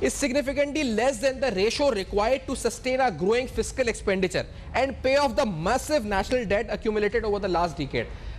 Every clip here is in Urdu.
is significantly less than the ratio required to sustain a growing fiscal expenditure and pay off the massive national debt accumulated over the last decade।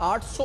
800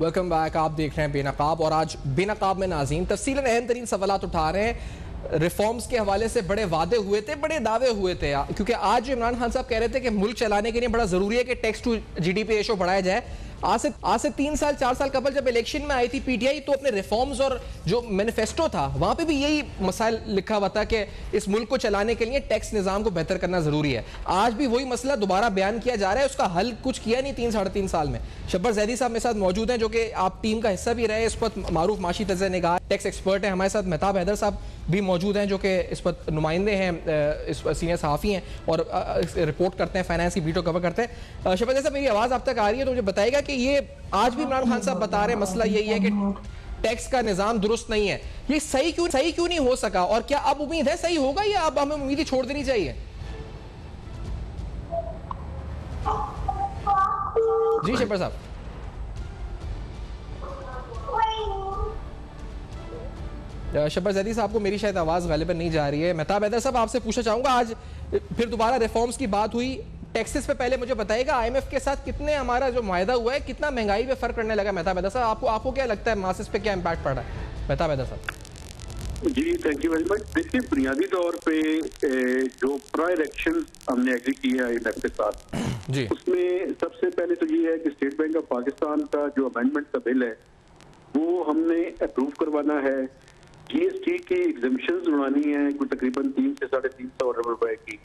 welcome back. آپ دیکھ رہے ہیں بے نقاب, اور آج بے نقاب میں ناظرین تفصیلاً اہم ترین سوالات اٹھا رہے ہیں. ریفارمز کے حوالے سے بڑے وعدے ہوئے تھے, بڑے دعوے ہوئے تھے, کیونکہ آج جو عمران خان صاحب کہہ رہے تھے کہ ملک چلانے کے لیے بڑا ضروری ہے کہ tax to G D P ratio بڑھایا جائے. آج سے 3 سال 4 سال قبل جب الیکشن میں آئی تھی پی ٹی آئی, تو اپنے ریفارمز اور جو مینیفیسٹو تھا وہاں پہ بھی یہی مسائل لکھا ہوا تھا کہ اس ملک کو چلانے کے لیے ٹیکس نظام کو بہتر کرنا ضروری ہے. آج بھی وہی مسئلہ دوبارہ بیان کیا جا رہا ہے, اس کا حل کچھ کیا نہیں 3-3.5 سال میں. شبر زیدی صاحب میرے ساتھ موجود ہیں جو کہ آپ ٹیم کا حصہ بھی رہے, اس وقت معروف معاشی تجزیہ نگار ٹیکس ایکسپرٹ ہیں. ہمارے ساتھ مہتاب حیدر صاحب بھی موجود ہیں جو کہ اس وقت نمائندے ہیں, اس سینئر صحافی ہیں اور رپورٹ کرتے ہیں, فائنانس کی بیٹو کور کرتے ہیں. شبر زیدی صاحب میری آواز آپ تک آ رہی ہے تو مجھے بتائے گا کہ یہ آج بھی عمران خان صاحب بتا رہے ہیں مسئلہ یہی ہے کہ ٹیکس کا نظام درست نہیں ہے, یہ صحیح کیوں نہیں ہو سکا, اور کیا اب امید ہے صحیح ہوگا یا اب ہمیں امید ہی چھوڑ دینی چاہیے؟ جی شبر صاحب. شبر زیدی صاحب کو میری شاید آواز غالباً نہیں جا رہی ہے. مہتاب حیدر صاحب آپ سے پوچھنا چاہوں گا, آج پھر دوبارہ ریفارمز کی بات ہوئی, ٹیکسز پہ پہلے مجھے بتائیے گا آئی ایم ایف کے ساتھ کتنے ہمارا جو معاہدہ ہوا ہے کتنا مہنگائی پہ فرق کرنے لگا. مہتاب حیدر صاحب آپ کو کیا لگتا ہے ماسس پہ کیا امپیکٹ پڑ رہا ہے؟ مہتاب حیدر صاحب. جی تھینک یو ویری مچ. دیکھیے بنیادی طور پہ جو پرائر ایکشن ہم نے ایگری کیا ہے آئی ایم ایف کے ساتھ, جی اس میں سب سے پہلے تو یہ ہے کہ اسٹیٹ بینک آف پاکستان کا جو امینڈمنٹ کا بل ہے وہ ہم نے اپروو کروانا ہے. جی ایس ٹی کی ایگزمپشنز بنانی ہے کوئی تقریباً 300 سے 350 ارب روپے کی,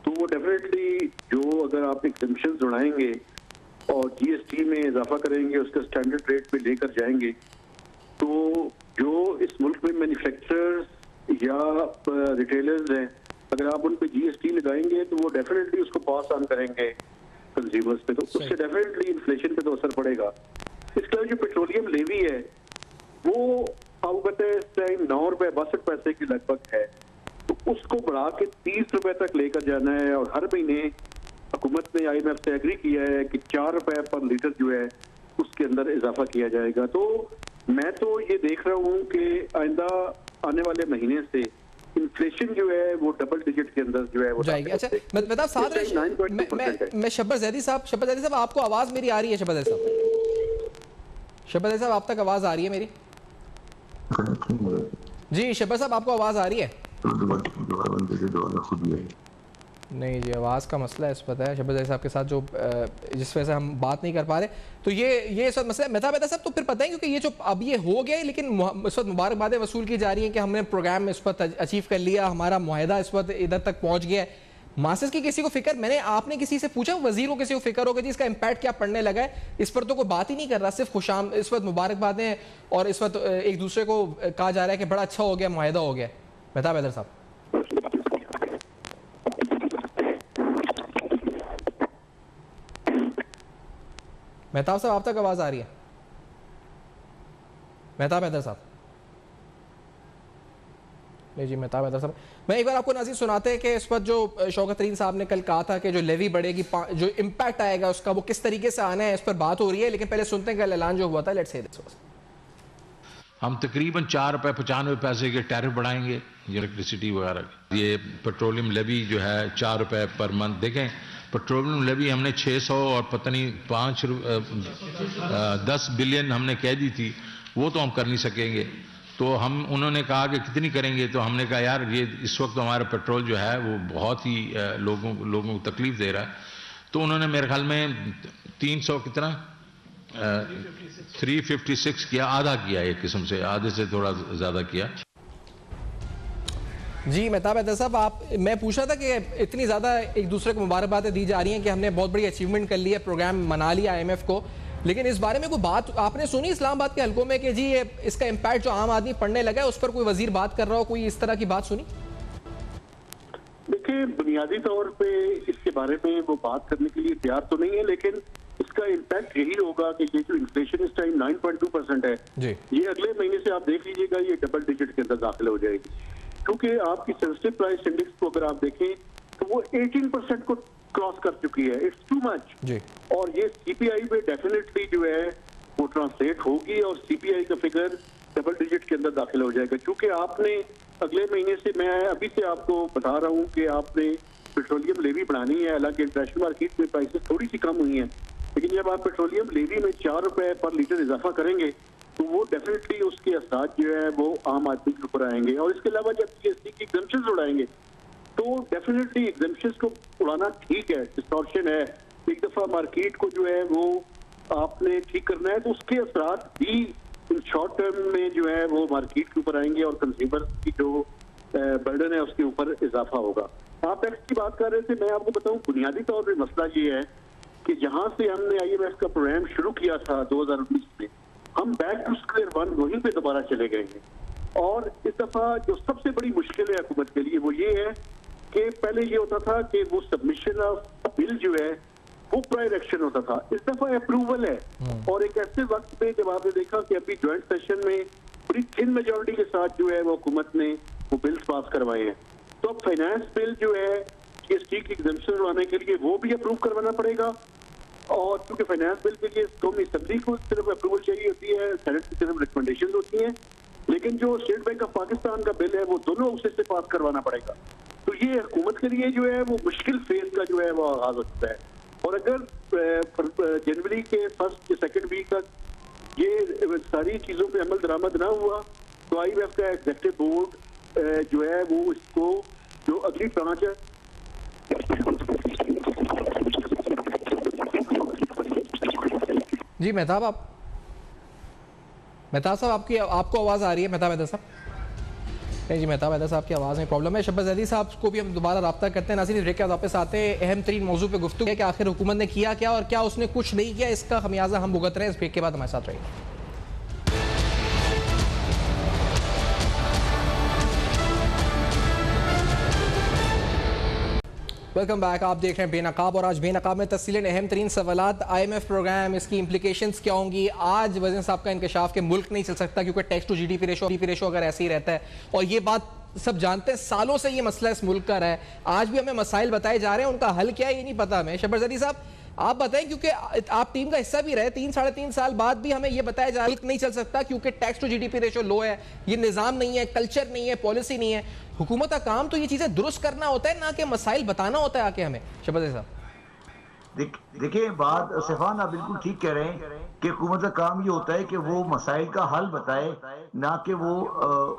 تو وہ ڈیفینیٹلی جو اگر آپ ایگزمپشنز بنائیں گے اور جی ایس ٹی میں اضافہ کریں گے, اس کا اسٹینڈرڈ ریٹ پہ لے کر جائیں گے, تو جو اس ملک میں مینوفیکچررز یا ریٹیلرز ہیں اگر آپ ان پہ جی ایس ٹی لگائیں گے تو وہ ڈیفینیٹلی اس کو پاس آن کریں گے کنزیومرز پہ, تو اس سے ڈیفینیٹلی انفلیشن پہ تو اثر پڑے گا. اس کے علاوہ جو پیٹرولیم لیوی ہے وہ آپ کہتے ہیں اس ٹائم 9 روپے 62 پیسے کی لگ بھگ ہے, تو اس کو بڑھا کے 30 روپے تک لے کر جانا ہے, اور ہر مہینے حکومت نے آئی ایم ایف سے ایگری کیا ہے کہ 4 روپے پر لیٹر جو ہے اس کے اندر اضافہ کیا جائے گا. تو میں تو یہ دیکھ رہا ہوں کہ آئندہ آنے والے مہینے سے انفلیشن جو ہے وہ ڈبل ڈیجٹ کے اندر جو ہے وہ جائے گی. اچھا مطلب ساتھ میں شبر زیدی صاحب آپ کو آواز میری آ رہی ہے؟ شبر زیدی صاحب آپ تک آواز آ رہی ہے میری؟ جی شبر صاحب آپ کو آواز آ رہی ہے؟ نہیں جی آواز کا مسئلہ ہے, اس پتہ ہے شبر زیدی صاحب کے ساتھ جو جس وجہ سے ہم بات نہیں کر پا رہے, تو یہ اس وقت مسئلہ ہے. مہتاب حیدر صاحب تو پھر پتہ ہے کیونکہ یہ جو اب یہ ہو گیا لیکن اس وقت مبارکبادیں وصول کی جا رہی ہیں کہ ہم نے پروگرام اس وقت اچیو کر لیا, ہمارا معاہدہ اس وقت ادھر تک پہنچ گیا ہے. ماسس کی کسی کو فکر, آپ نے کسی سے پوچھا, وزیر کو کسی کو فکر ہوگا جی اس کا امپیکٹ کیا پڑنے لگا ہے؟ اس پر تو کوئی بات ہی نہیں کر رہا, صرف خوشام اس وقت مبارکبادیں اور اس وقت ایک دوسرے کو کہا جا رہا ہے کہ بڑا اچھا ہو گیا, معاہدہ ہو گیا. مہتاب حیدر صاحب. مہتاب صاحب آپ تک آواز آ رہی ہے؟ مہتاب حیدر صاحب نہیں جی مہتاب حیدر صاحب. میں ایک بار آپ کو ناظرین سناتے ہیں کہ اس وقت جو شوکت ترین صاحب نے کل کہا تھا کہ جو لیوی بڑھے گی, جو امپیکٹ آئے گا اس کا وہ کس طریقے سے آنا ہے, اس پر بات ہو رہی ہے. لیکن پہلے سنتے ہیں کہ اعلان جو ہوا تھا, لیٹس سی دس. ہم تقریباً 4 روپے 95 پیسے کے ٹیرف بڑھائیں گے الیکٹریسٹی وغیرہ. یہ پیٹرولیم لیوی جو ہے 4 روپے پر منتھ. دیکھیں پیٹرولیم لیوی ہم نے 600 اور پتہ نہیں 10 بلین ہم نے کہہ دی تھی, وہ تو ہم کر نہیں سکیں گے. تو انہوں نے کہا کہ کتنی کریں گے, تو ہم نے کہا یار یہ اس وقت ہمارا پیٹرول جو ہے وہ بہت ہی لوگوں کو تکلیف دے رہا ہے. تو انہوں نے میرے خیال میں 300 کتنا 356 کیا, آدھا کیا, ایک قسم سے آدھے سے تھوڑا زیادہ کیا. جی مہتاب حیدر صاحب میں پوچھ رہا تھا کہ اتنی زیادہ ایک دوسرے کو مبارکبادیں دی جا رہی ہیں کہ ہم نے بہت بڑی اچیومنٹ کر لی ہے, پروگرام منا لیا آئی ایم ایف کو, لیکن اس بارے میں کوئی بات آپ نے سنی اسلام آباد کے حلقوں میں کہ جی اس کا امپیکٹ جو عام آدمی پڑھنے لگا ہے اس پر کوئی وزیر بات کر رہا ہو, کوئی اس طرح کی بات سنی؟ دیکھیں بنیادی طور پہ اس کے بارے میں وہ بات کرنے کے لیے تیار تو نہیں ہے, لیکن اس کا امپیکٹ یہی ہوگا کہ یہ جو انفلیشن اس ٹائم 9.2% ہے, یہ اگلے مہینے سے آپ دیکھ لیجیے گا یہ ڈبل ڈیجٹ کے اندر داخل ہو جائے گی. کیونکہ آپ کی سینسٹیو پرائس انڈیکس کو اگر آپ دیکھیں تو وہ 18% کو کراس کر چکی ہے. It's too much. اور یہ سی پی آئی پہ ڈیفینیٹلی جو ہے وہ ٹرانسلیٹ ہوگی, اور سی پی آئی کا فگر ڈبل ڈیجٹ کے اندر داخل ہو جائے گا. کیونکہ آپ نے اگلے مہینے سے, میں ابھی سے آپ کو بتا رہا ہوں کہ آپ نے پیٹرولیم لیوی بڑھانی ہے. حالانکہ انٹرنیشنل مارکیٹ میں پرائسز تھوڑی سی کم ہوئی ہیں, لیکن جب آپ پیٹرولیم لیوی میں 4 روپے پر لیٹر اضافہ کریں گے تو وہ ڈیفینیٹلی اس کے اثرات جو ہے وہ عام آدمی کے اوپر آئیں گے. اور اس کے علاوہ جب جی ایس ٹی کی ایگزمپشنز اڑائیں گے تو ڈیفینیٹلی ایگزمپشنز کو اڑانا ٹھیک ہے, ڈسٹورشن ہے, ایک دفعہ مارکیٹ کو جو ہے وہ آپ نے ٹھیک کرنا ہے, تو اس کے اثرات بھی شارٹ ٹرم میں جو ہے وہ مارکیٹ کے اوپر آئیں گے اور کنزیومر کی جو برڈن ہے اس کے اوپر اضافہ ہوگا. آپ ٹیکس کی بات کر رہے تھے, میں آپ کو بتاؤں بنیادی طور پہ مسئلہ یہ ہے کہ جہاں سے ہم نے آئی ایم ایف کا پروگرام شروع کیا تھا 2019 میں, ہم بیک ٹو اسکوائر ون وہیں پہ دوبارہ چلے گئے ہیں. اور اس دفعہ جو سب سے بڑی مشکل ہے حکومت کے لیے وہ یہ ہے کہ پہلے یہ ہوتا تھا کہ وہ سبمیشن آف بل جو ہے وہ پرائر ایکشن ہوتا تھا, اس دفعہ اپروول ہے. اور ایک ایسے وقت میں جب آپ نے دیکھا کہ ابھی جوائنٹ سیشن میں بڑی تھن میجورٹی کے ساتھ جو ہے وہ حکومت نے وہ بلز پاس کروائے ہیں, تو اب فائنانس بل جو ہے جی ایس ٹی کی ایگزمپشن لانے کے لیے وہ بھی اپروو کروانا پڑے گا. اور کیونکہ فائنانس بل کے لیے قومی اسمبلی کو صرف اپروول چاہیے ہوتی ہے, سینٹ کی صرف ریکمنڈیشن ہوتی ہیں, لیکن جو اسٹیٹ بینک آف پاکستان کا بل ہے وہ دونوں اسے سے پاس کروانا پڑے گا. تو یہ حکومت کے لیے جو ہے وہ مشکل فیز کا جو ہے وہ آغاز ہو چکا ہے. اور اگر جنوری کے فرسٹ یا سیکنڈ ویک تک یہ ساری چیزوں پہ عمل درآمد نہ ہوا تو آئی ایم ایف کا ایگزیکٹو بورڈ جو ہے وہ اس کو جو اگلی ٹرانچ ہے جی مہتاب صاحب آپ کو آواز آ رہی ہے؟ مہتاب حیدر صاحب نہیں جی, مہتاب حیدر صاحب کی آواز میں پرابلم ہے. شہباز زیدی صاحب کو بھی ہم دوبارہ رابطہ کرتے ہیں. ناظرین بریک کے بعد واپس آتے ہیں. اہم ترین موضوع پہ گفتگو ہے کہ آخر حکومت نے کیا کیا اور کیا اس نے کچھ نہیں کیا, اس کا خمیازہ ہم بھگت رہے ہیں. اس بریک کے بعد ہمارے ساتھ رہیے. Welcome back. آپ دیکھ رہے ہیں بے نقاب, اور آج بے نقاب میں تفصیلاً اہم ترین سوالات, آئی ایم ایف پروگرام, اس کی امپلیکیشنز کیا ہوں گی. آج وزیر صاحب کا انکشاف کہ ملک نہیں چل سکتا کیونکہ tax to G D P ratio اگر ایسے ہی رہتا ہے, اور یہ بات سب جانتے ہیں, سالوں سے یہ مسئلہ اس ملک کا رہا ہے. آج بھی ہمیں مسائل بتائے جا رہے ہیں, ان کا حل کیا ہے یہ نہیں پتا ہمیں. شہباز زیدی صاحب آپ بتائیں, کیونکہ آپ ٹیم کا حصہ بھی رہے, 3-3.5 سال بعد بھی ہمیں یہ بتایا جا رہا ہے ملک نہیں چل سکتا کیونکہ tax to G D P ratio low ہے, یہ نظام نہیں ہے, کلچر نہیں ہے, پالیسی نہیں ہے. حکومت کا کام تو یہ چیزیں درست کرنا ہوتا ہے, نہ کہ مسائل بتانا ہوتا ہے آ کے ہمیں. شہباز صاحب دیکھیں بات سیفان آپ بالکل ٹھیک کہہ رہے ہیں کہ حکومت کا کام یہ ہوتا ہے کہ وہ مسائل کا حل بتائے, نہ کہ وہ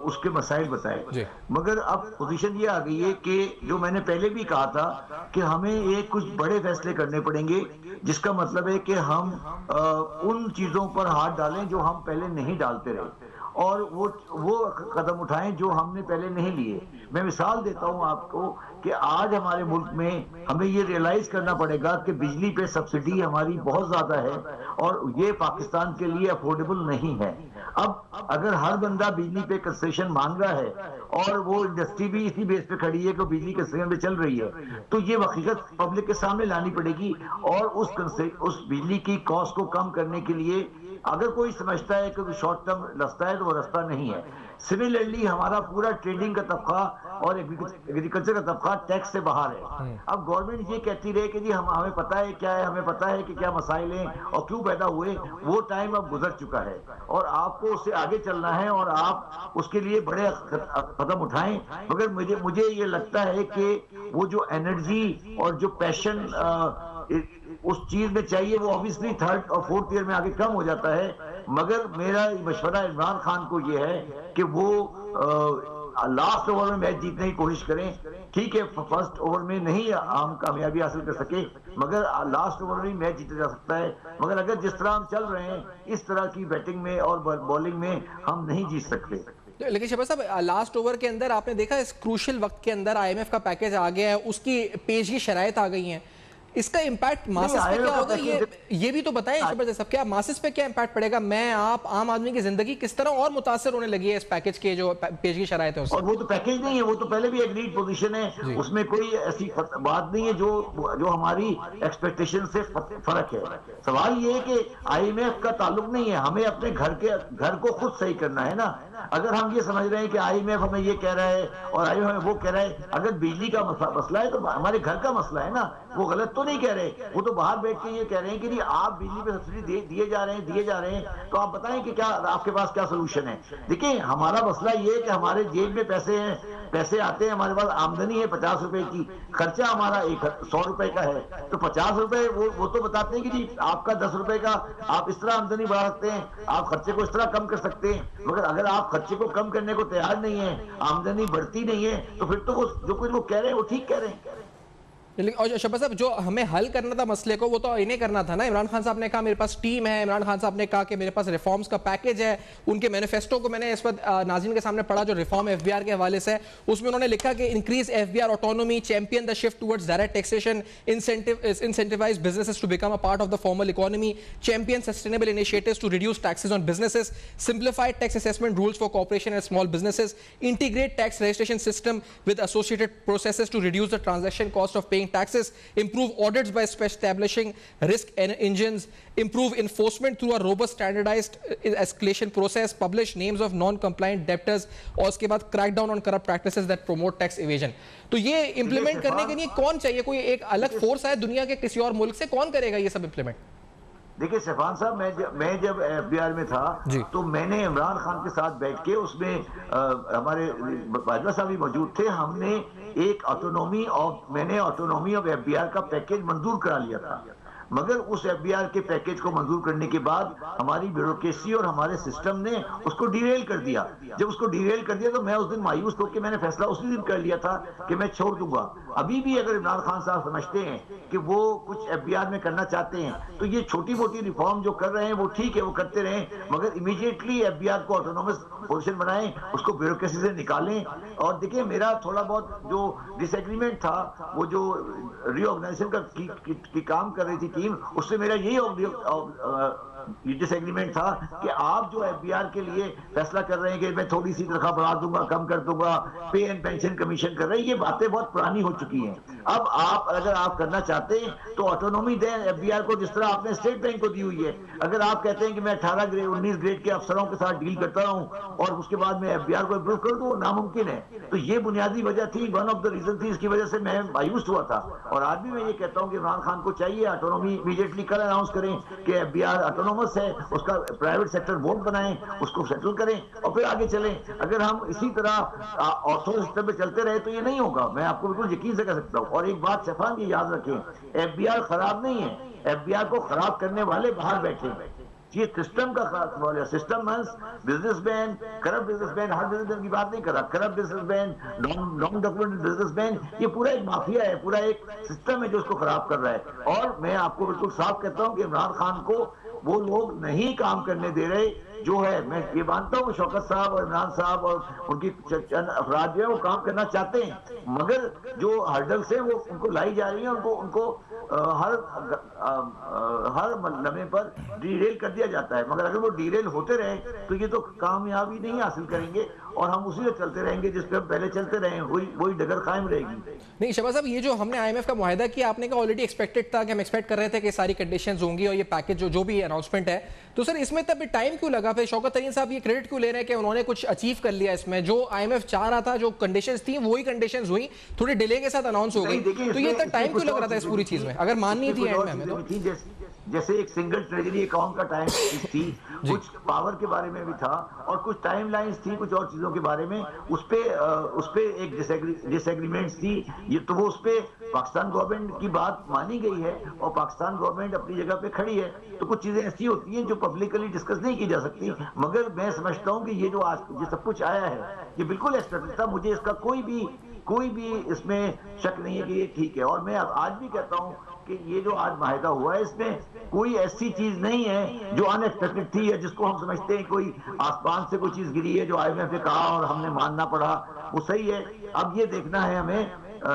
اس کے مسائل بتائے. مگر اب پوزیشن یہ آ گئی ہے کہ جو میں نے پہلے بھی کہا تھا کہ ہمیں ایک کچھ بڑے فیصلے کرنے پڑیں گے, جس کا مطلب ہے کہ ہم ان چیزوں پر ہاتھ ڈالیں جو ہم پہلے نہیں ڈالتے رہے, اور وہ قدم اٹھائیں جو ہم نے پہلے نہیں لیے. میں مثال دیتا ہوں آپ کو کہ آج ہمارے ملک میں ہمیں یہ ریئلائز کرنا پڑے گا کہ بجلی پہ سبسڈی ہماری بہت زیادہ ہے اور یہ پاکستان کے لیے افورڈیبل نہیں ہے. اب اگر ہر بندہ بجلی پہ کنسیشن مانگ رہا ہے اور وہ انڈسٹری بھی اسی بیس پہ کھڑی ہے کہ بجلی کنسیشن پہ چل رہی ہے, تو یہ حقیقت پبلک کے سامنے لانی پڑے گی. اور اس بجلی کی کاسٹ کو کم کرنے کے لیے اگر کوئی سمجھتا ہے کہ شارٹ ٹرم رستہ ہے تو وہ رستہ نہیں ہے. سملرلی ہمارا پورا ٹریڈنگ کا طبقہ اور ایگریکلچر کا طبقہ ٹیکس سے باہر ہے. اب گورنمنٹ یہ کہتی رہے کہ جی ہمیں پتہ ہے کیا ہے, ہمیں پتہ ہے کہ کیا مسائل ہیں اور کیوں پیدا ہوئے, وہ ٹائم اب گزر چکا ہے اور آپ کو اس سے آگے چلنا ہے اور آپ اس کے لیے بڑے قدم اٹھائیں. مگر مجھے یہ لگتا ہے کہ وہ جو انرجی اور جو پیشن اس چیز میں چاہیے وہ obviously 3rd اور 4th ایئر میں آگے کم ہو جاتا ہے. مگر میرا مشورہ عمران خان کو یہ ہے کہ وہ لاسٹ اوور میں میچ جیتنے کی کوشش کریں. ٹھیک ہے فرسٹ اوور میں نہیں ہم کامیابی حاصل کر سکے, مگر لاسٹ اوور میں میچ جیتا جا سکتا ہے. مگر اگر جس طرح ہم چل رہے ہیں اس طرح کی بیٹنگ میں اور بالنگ میں ہم نہیں جیت سکتے. لیکن شہباز صاحب لاسٹ اوور کے اندر آپ نے دیکھا اس کروشل وقت کے اندر آئی ایم ایف کا پیکیج آ گیا ہے, اس کی پیشگی شرائط آ گئی ہیں, اس کا امپیکٹ ماسس پہ کیا ہوگا یہ بھی تو بتائیں شہباز صاحب, کیا ماسس پہ کیا امپیکٹ پڑے گا؟ میں آپ عام آدمی کی زندگی کس طرح اور متاثر ہونے لگی ہے اس پیکیج کے جو پیشگی شرائط ہے اس سے؟ اور وہ تو پیکیج نہیں ہے, وہ تو پہلے بھی ایگریڈ پوزیشن ہے, اس میں کوئی ایسی بات نہیں ہے جو ہماری ایکسپیکٹیشن سے فرق ہے. سوال یہ ہے کہ آئی ایم ایف کا تعلق نہیں ہے, ہمیں اپنے گھر کو خود صحیح کرنا ہے نا. اگر ہم یہ سمجھ رہے ہیں کہ آئی ایم ایف ہمیں یہ کہہ رہا ہے اور آئی ایم ایف وہ کہہ رہا ہے, اگر بجلی کا مسئلہ ہے تو ہمارے گھر کا مسئلہ ہے نا, وہ غلط تو نہیں کہہ رہے, وہ تو باہر بیٹھ کے یہ کہہ رہے ہیں کہ آپ بجلی پہ سبسڈی دیے جا رہے ہیں, تو آپ بتائیں کہ کیا آپ کے پاس کیا سولوشن ہے. دیکھیں ہمارا مسئلہ یہ ہے کہ ہمارے جیب میں پیسے آتے ہیں, ہمارے پاس آمدنی ہے 50 روپے کی, خرچہ ہمارا 100 روپے کا ہے, تو 50 روپے وہ تو بتاتے ہیں کہ جی آپ کا 10 روپے کا آپ اس طرح آمدنی بڑھا سکتے ہیں, آپ خرچے کو اس طرح کم کر سکتے ہیں. مگر اگر آپ خرچے کو کم کرنے کو تیار نہیں ہیں, آمدنی بڑھتی نہیں ہے, تو پھر تو وہ جو کچھ وہ کہہ رہے ہیں وہ ٹھیک کہہ رہے ہیں. اور شہباز صاحب جو ہمیں حل کرنا تھا مسئلے کو وہ تو انہیں کرنا تھا نا. عمران خان صاحب نے کہا میرے پاس ٹیم ہے, عمران خان صاحب نے کہا کہ میرے پاس ریفارمز کا پیکیج ہے. ان کے مینیفیسٹو کو میں نے اس وقت ناظرین کے سامنے پڑھا جو ریفارم ایف بی آر کے حوالے سے, اس میں انہوں نے لکھا کہ increase F B R autonomy, champion the shift towards direct taxation, incentivise businesses to become a part of the formal economy, champion sustainable initiatives to reduce taxes on businesses, simplified tax assessment rules for corporation and small businesses, integrate tax registration system with associated processes to reduce the transaction cost of paying taxes, improve audits by establishing risk engines, improve enforcement through a robust standardized escalation process, publish names of non-compliant debtors, اور اس کے بعد crack down on corrupt practices that promote tax evasion. تو یہ implement کرنے کے لیے کون چاہیے؟ کوئی ایک الگ فورس ہے دنیا کے کسی اور ملک سے, کون کرے گا یہ سب implement؟ دیکھیں سیفان صاحب, میں جب ایف بی آر میں تھا تو میں نے عمران خان کے ساتھ بیٹھ کے, اس میں ہمارے باجوہ صاحب بھی موجود تھے, ہم نے ایک میں نے autonomy of F B are کا پیکیج منظور کرا لیا تھا. مگر اس ایف بی آر کے پیکیج کو منظور کرنے کے بعد ہماری بیوروکریسی اور ہمارے سسٹم نے اس کو ڈیریل کر دیا. جب اس کو ڈیریل کر دیا تو میں اس دن مایوس ہو کے میں نے فیصلہ اسی دن کر لیا تھا کہ میں چھوڑ دوں گا. ابھی بھی اگر عمران خان صاحب سمجھتے ہیں کہ وہ کچھ ایف بی آر میں کرنا چاہتے ہیں تو یہ چھوٹی موٹی ریفارم جو کر رہے ہیں وہ ٹھیک ہے, وہ کرتے رہیں, مگر امیڈیٹلی ایف بی آر کو آٹونومس پوزیشن بنائیں, اس کو بیوروکریسی سے نکالیں. اور دیکھیں میرا تھوڑا بہت جو ڈس ایگریمنٹ تھا, وہ جو ری آرگنائزیشن کی کام کر رہی تھی ٹیم, اس سے میرا یہی ڈس ایگریمنٹ تھا کہ آپ جو ایف بی آر کے لیے فیصلہ کر رہے ہیں کہ میں تھوڑی سی تنخواہ بڑھا دوں گا, کم کر دوں گا, پے اینڈ پینشن کمیشن کر رہے ہیں, یہ باتیں بہت پرانی ہو چکی ہیں. اب اگر آپ کرنا چاہتے ہیں تو آٹونومی دیں ایف بی آر کو, جس طرح آپ نے اسٹیٹ بینک کو دی ہوئی ہے. اگر آپ کہتے ہیں کہ میں 19 گریڈ کے افسروں کے ساتھ ڈیل کرتا ہوں اور اس کے بعد میں ایف بی آر کو اپروو کر دوں, وہ ناممکن ہے. تو یہ بنیادی وجہ تھی, ون آف دا ریزن تھی, اس کی وجہ سے میں مایوس ہوا تھا. اور آج بھی میں یہ کہتا ہوں کہ عمران خان کو چاہیے آٹونومی امیڈیٹلی کل اناؤنس کریں کہ ایف بی آر آٹونومس ہے, اس کا پرائیویٹ سیکٹر بورڈ بنائیں, اس کو سیٹل کریں اور پھر آگے چلیں. اگر ہم اسی طرح آتھو سسٹم پہ چلتے رہے تو یہ نہیں ہوگا, میں آپ کو بالکل یقین سے کہہ سکتا ہوں. اور ایک بات سیفان یہ یاد رکھیں, ایف بی آر خراب نہیں ہے, ایف بی آر کو خراب کرنے والے باہر بیٹھے ہیں. یہ سسٹم کا خراب ہے. System means businessman, corrupt businessman, ہر بزنس مین کی بات نہیں کر رہا, corrupt businessman, non document businessman, یہ پورا ایک مافیا ہے, پورا ایک سسٹم ہے جو اس کو خراب کر رہا ہے. اور میں آپ کو بالکل صاف کہتا ہوں کہ عمران خان کو وہ لوگ نہیں کام کرنے دے رہے جو ہے. میں یہ مانتا ہوں شوکت صاحب اور عمران صاحب اور ان کی چند افراد جو ہے وہ کام کرنا چاہتے ہیں, مگر جو ہرڈلس ہیں وہ ان کو لائی جا رہی ہیں, ان کو ہر لمحے پر ڈیریل کر دیا جاتا ہے. مگر اگر وہ ڈیریل ہوتے رہے تو یہ تو کامیابی نہیں حاصل کریں گے, اور ہم اسی سے چلتے رہیں گے جس پہ ہم پہلے چلتے رہے ہیں, وہی ڈگر قائم رہے گی. نہیں شہباز صاحب, یہ جو ہم نے آئی ایم ایف کا معاہدہ کیا, آپ نے کہا آلریڈی ایکسپیکٹڈ تھا کہ ہم ایکسپیکٹ کر رہے تھے کہ ساری کنڈیشنز ہوں گی اور یہ پیکیج جو بھی اناؤنسمنٹ ہے, تو سر اس میں تب ٹائم کیوں لگا؟ پھر شوکت ترین صاحب یہ کریڈٹ کیوں لے رہے ہیں کہ انہوں نے کچھ اچیو کر لیا اس میں؟ جو آئی ایم ایف چاہ رہا تھا, جو کنڈیشنز تھیں وہی کنڈیشنز ہوئی, تھوڑی ڈیلے کے ساتھ اناؤنس ہو گئی, تو یہ اتنا ٹائم کیوں لگ رہا تھا اس پوری چیز میں اگر ماننی تھی اینڈ میں ہمیں؟ تو جیسے ایک سنگل ٹریجری اکاؤنٹ کا ٹائم تھی, کچھ پاور کے بارے میں بھی تھا, اور کچھ ٹائم لائنز تھی کچھ اور چیزوں کے بارے میں, اس پہ ایک ڈس ایگریمنٹس تھی. یہ تو وہ اس پہ پاکستان گورنمنٹ کی بات مانی گئی ہے اور پاکستان گورنمنٹ اپنی جگہ پہ کھڑی ہے. تو کچھ چیزیں ایسی ہوتی ہیں جو پبلکلی ڈسکس نہیں کی جا سکتی, مگر میں سمجھتا ہوں کہ یہ جو آج یہ سب کچھ آیا ہے یہ بالکل ایکسپیکٹڈ تھا. مجھے اس کا کوئی بھی اس میں شک نہیں ہے کہ یہ ٹھیک ہے. اور میں آج بھی کہتا ہوں کہ یہ جو آج معاہدہ ہوا ہے اس میں کوئی ایسی چیز نہیں ہے جو ان ایکسپیکٹڈ تھی, یا جس کو ہم سمجھتے ہیں کوئی آسمان سے کوئی چیز گری ہے جو آئی ایم ایف نے کہا اور ہم نے ماننا پڑا, وہ صحیح ہے. اب یہ دیکھنا ہے ہمیں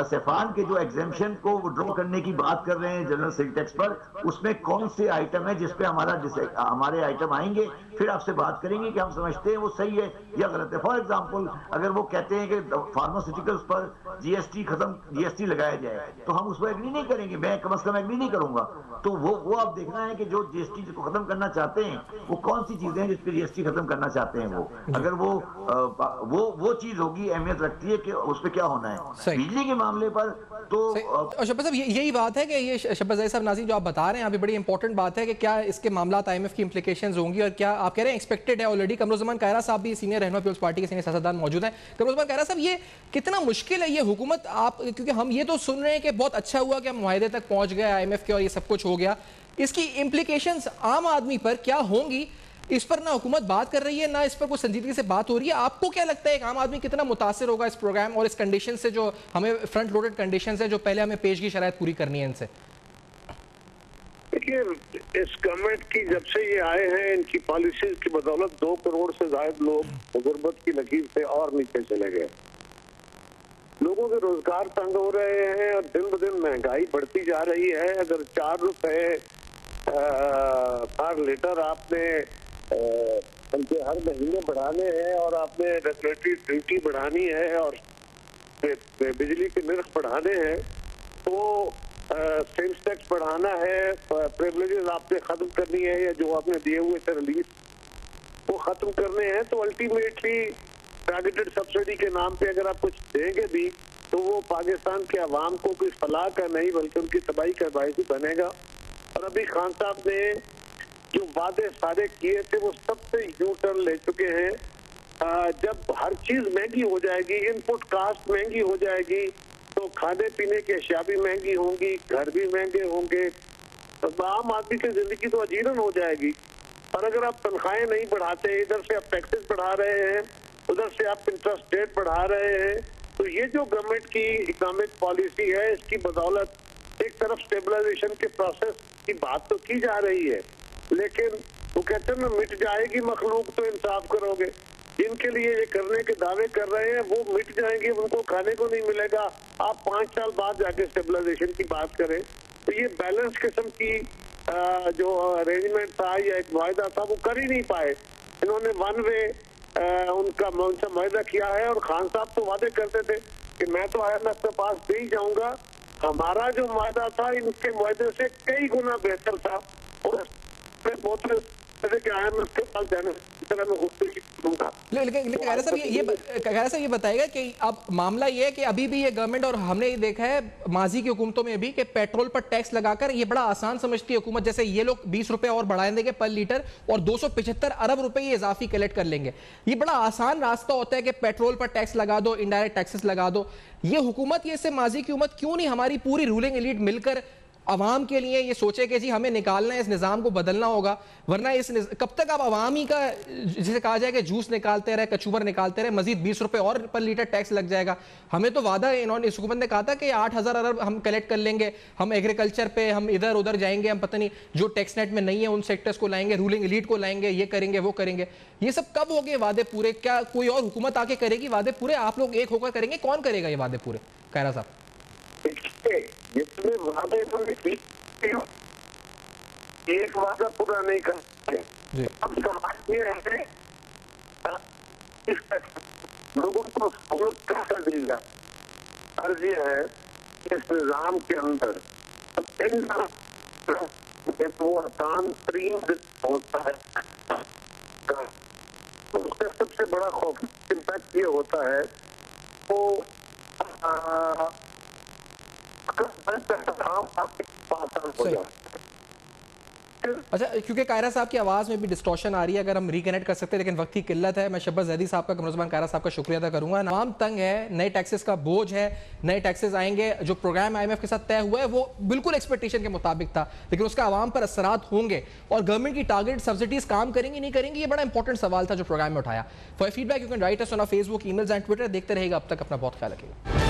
سیفان کے جو ایگزیمشن کو ڈرا کرنے کی بات کر رہے ہیں جنرل سیل ٹیکس پر, اس میں کون سے آئٹم ہے جس پہ ہمارے آئٹم آئیں گے, پھر آپ سے بات کریں گے کہ ہم سمجھتے ہیں وہ صحیح ہے یا غلط ہے. فار ایگزامپل اگر وہ کہتے ہیں کہ فارماسیوٹیکلز پر جی ایس ٹی لگایا جائے تو ہم اس پر ایگری نہیں کریں گے، میں کم از کم ایگری نہیں کروں گا. تو وہ آپ دیکھنا ہے کہ جو جی ایس ٹی کو ختم کرنا چاہتے ہیں وہ کون سی چیزیں ہیں جس پہ جی ایس ٹی ختم کرنا چاہتے ہیں. وہ اگر وہ چیز ہوگی اہمیت رکھتی ہے کہ اس پہ کیا ہونا ہے. بجلی کے معاملے پر تو شہباز صاحب یہی بات ہے کہ یہ شہباز ظاہر صاحب ناظرین جو آپ بتا رہے ہیں ابھی بڑی امپورٹنٹ بات ہے کہ کیا اس کے معاملات آئی ایم ایف کی امپلیکیشنز ہوں گی اور کیا آپ کہہ رہے ہیں ایکسپیکٹڈ ہے آلریڈی. قمرالزمان کائرہ صاحب بھی سینئر رہنما پیپلز پارٹی کے سینئر سیاستدان موجود ہیں. قمرالزمان کائرہ صاحب یہ کتنا مشکل ہے یہ حکومت آپ، کیونکہ ہم یہ تو سن رہے ہیں کہ بہت اچھا ہوا کہ ہم معاہدے تک پہنچ گئے آئی ایم ایف کے اور یہ سب کچھ ہو گیا، اس کی امپلیکیشنز عام آدمی پر کیا ہوں گی اس پر نہ حکومت بات کر رہی ہے نہ اس پر کوئی سنجیدگی سے بات ہو رہی ہے. آپ کو کیا لگتا ہے ایک عام آدمی کتنا متاثر ہوگا اس پروگرام اور اس کنڈیشن سے جو ہمیں فرنٹ لوڈڈ کنڈیشنز ہیں جو پہلے ہمیں پیشگی شرائط پوری کرنی ہے ان سے؟ دیکھیے اس گورنمنٹ کی جب سے یہ آئے ہیں ان کی پالیسیز کی بدولت 2 کروڑ سے زائد لوگ غربت کی لکیر سے اور نیچے چلے گئے. لوگوں کے روزگار تنگ ہو رہے ہیں اور دن بدن مہنگائی بڑھتی جا رہی ہے. اگر 4 روپے پر لیٹر آپ نے ہر مہینے بڑھانے ہیں اور آپ نے ریگولیٹری ڈیوٹی بڑھانی ہے اور بجلی کے نرخ بڑھانے ہیں تو سیلز ٹیکس بڑھانا ہے، پریولیجز آپ نے ختم کرنی ہے یا جو آپ نے دیے ہوئے تھے ریلیف وہ ختم کرنے ہیں، تو الٹیمیٹلی ٹارگیٹڈ سبسڈی کے نام پہ اگر آپ کچھ دیں گے بھی تو وہ پاکستان کے عوام کو کوئی فلاح کا نہیں بلکہ ان کی تباہی کا باعث بنے گا. اور ابھی خان صاحب نے جو وعدے سارے کیے تھے وہ سب سے یو ٹرن لے چکے ہیں. جب ہر چیز مہنگی ہو جائے گی، ان پٹ کاسٹ مہنگی ہو جائے گی تو کھانے پینے کی اشیاء بھی مہنگی ہوں گی، گھر بھی مہنگے ہوں گے، عام آدمی کی زندگی تو اجیرن ہو جائے گی. اور اگر آپ تنخواہیں نہیں بڑھاتے، ادھر سے آپ ٹیکسز بڑھا رہے ہیں، ادھر سے آپ انٹرسٹ ریٹ بڑھا رہے ہیں، تو یہ جو گورنمنٹ کی اکنامک پالیسی ہے اس کی بدولت ایک طرف اسٹیبلائزیشن کے پروسیس کی بات تو کی جا رہی ہے لیکن وہ کہتے ہیں مٹ جائے گی مخلوق تو انصاف کرو گے. جن کے لیے یہ کرنے کے دعوے کر رہے ہیں وہ مٹ جائیں گے، ان کو کھانے کو نہیں ملے گا. آپ 5 سال بعد جا کے اسٹیبلائزیشن کی بات کریں تو یہ بیلنس قسم کی جو ارینجمنٹ تھا یا ایک معاہدہ تھا وہ کر ہی نہیں پائے. انہوں نے ون وے ان سے معاہدہ کیا ہے اور خان صاحب تو وعدے کرتے تھے کہ میں تو آئی ایم ایف کے پاس دے ہی جاؤں گا. ہمارا جو معاہدہ تھا ان کے معاہدے سے کئی گنا بہتر تھا اور لیکن قائرہ صاحب یہ بتائے گا کہ اب معاملہ یہ ہے کہ ابھی بھی یہ گورنمنٹ، اور ہم نے یہ دیکھا ہے ماضی کی حکومتوں میں بھی، کہ پیٹرول پر ٹیکس لگا کر یہ بڑا آسان سمجھتی ہے حکومت، جیسے یہ لوگ 20 روپے اور بڑھائیں دیں گے پر لیٹر اور 275 ارب روپے یہ اضافی کلیکٹ کر لیں گے. یہ بڑا آسان راستہ ہوتا ہے کہ پیٹرول پر ٹیکس لگا دو، انڈائریکٹ ٹیکسز لگا دو. یہ حکومت یہ سے ماضی کی حکومت کیوں نہیں ہماری پوری رولنگ ایلیٹ مل کر عوام کے لیے یہ سوچے کہ جی ہمیں نکالنا ہے، اس نظام کو بدلنا ہوگا، ورنہ کب تک آپ عوام ہی کا جسے کہا جائے کہ جوس نکالتے رہے، کچوبر نکالتے رہے، مزید 20 روپے اور پر لیٹر ٹیکس لگ جائے گا. ہمیں تو وعدہ انہوں نے، اس حکومت نے کہا تھا کہ 8000 ارب ہم کلیکٹ کر لیں گے، ہم ایگریکلچر پہ ہم ادھر ادھر جائیں گے، ہم پتہ نہیں جو ٹیکس نیٹ میں نہیں ہے ان سیکٹرز کو لائیں گے، رولنگ ایلیٹ کو لائیں گے، یہ کریں گے وہ کریں گے. یہ سب کب ہو گئے وعدے پورے؟ کیا کوئی اور حکومت آ کے کرے گی وعدے پورے؟ آپ لوگ ایک ہو کر کریں گے؟ کون کرے گا یہ وعدے پورے قائرہ صاحب؟ ایک وعدہ پورا نہیں کرتے اب سماج میں رہتے لوگوں کو سہولت کیسا دے گا. عرض یہ ہے کہ اس نظام کے اندر وہ آسان ترین ہوتا ہے. اس کا سب سے بڑا خوف امپیکٹ یہ ہوتا ہے وہ اچھا، کیونکہ قائرہ صاحب کی آواز میں بھی ڈسٹورشن آ رہی ہے، اگر ہم ریکنیکٹ کر سکتے ہیں لیکن وقت کی قلت ہے. میں شہباز زیدی صاحب کا، قمرالزمان قائرہ صاحب کا شکریہ ادا کروں گا. عوام تنگ ہے، نئے ٹیکسز کا بوجھ ہے، نئے ٹیکسز آئیں گے. جو پروگرام آئی ایم ایف کے ساتھ طے ہوا ہے وہ بالکل ایکسپیکٹیشن کے مطابق تھا لیکن اس کا عوام پر اثرات ہوں گے اور گورنمنٹ کی ٹارگیٹ سبسڈیز کام کریں گی نہیں کریں گی، یہ بڑا امپورٹنٹ سوال تھا جو پروگرام میں اٹھایا. For feedback you can write us on Facebook, emails and Twitter. دیکھتے رہے گا. اب تک اپنا بہت خیال رکھیے گا.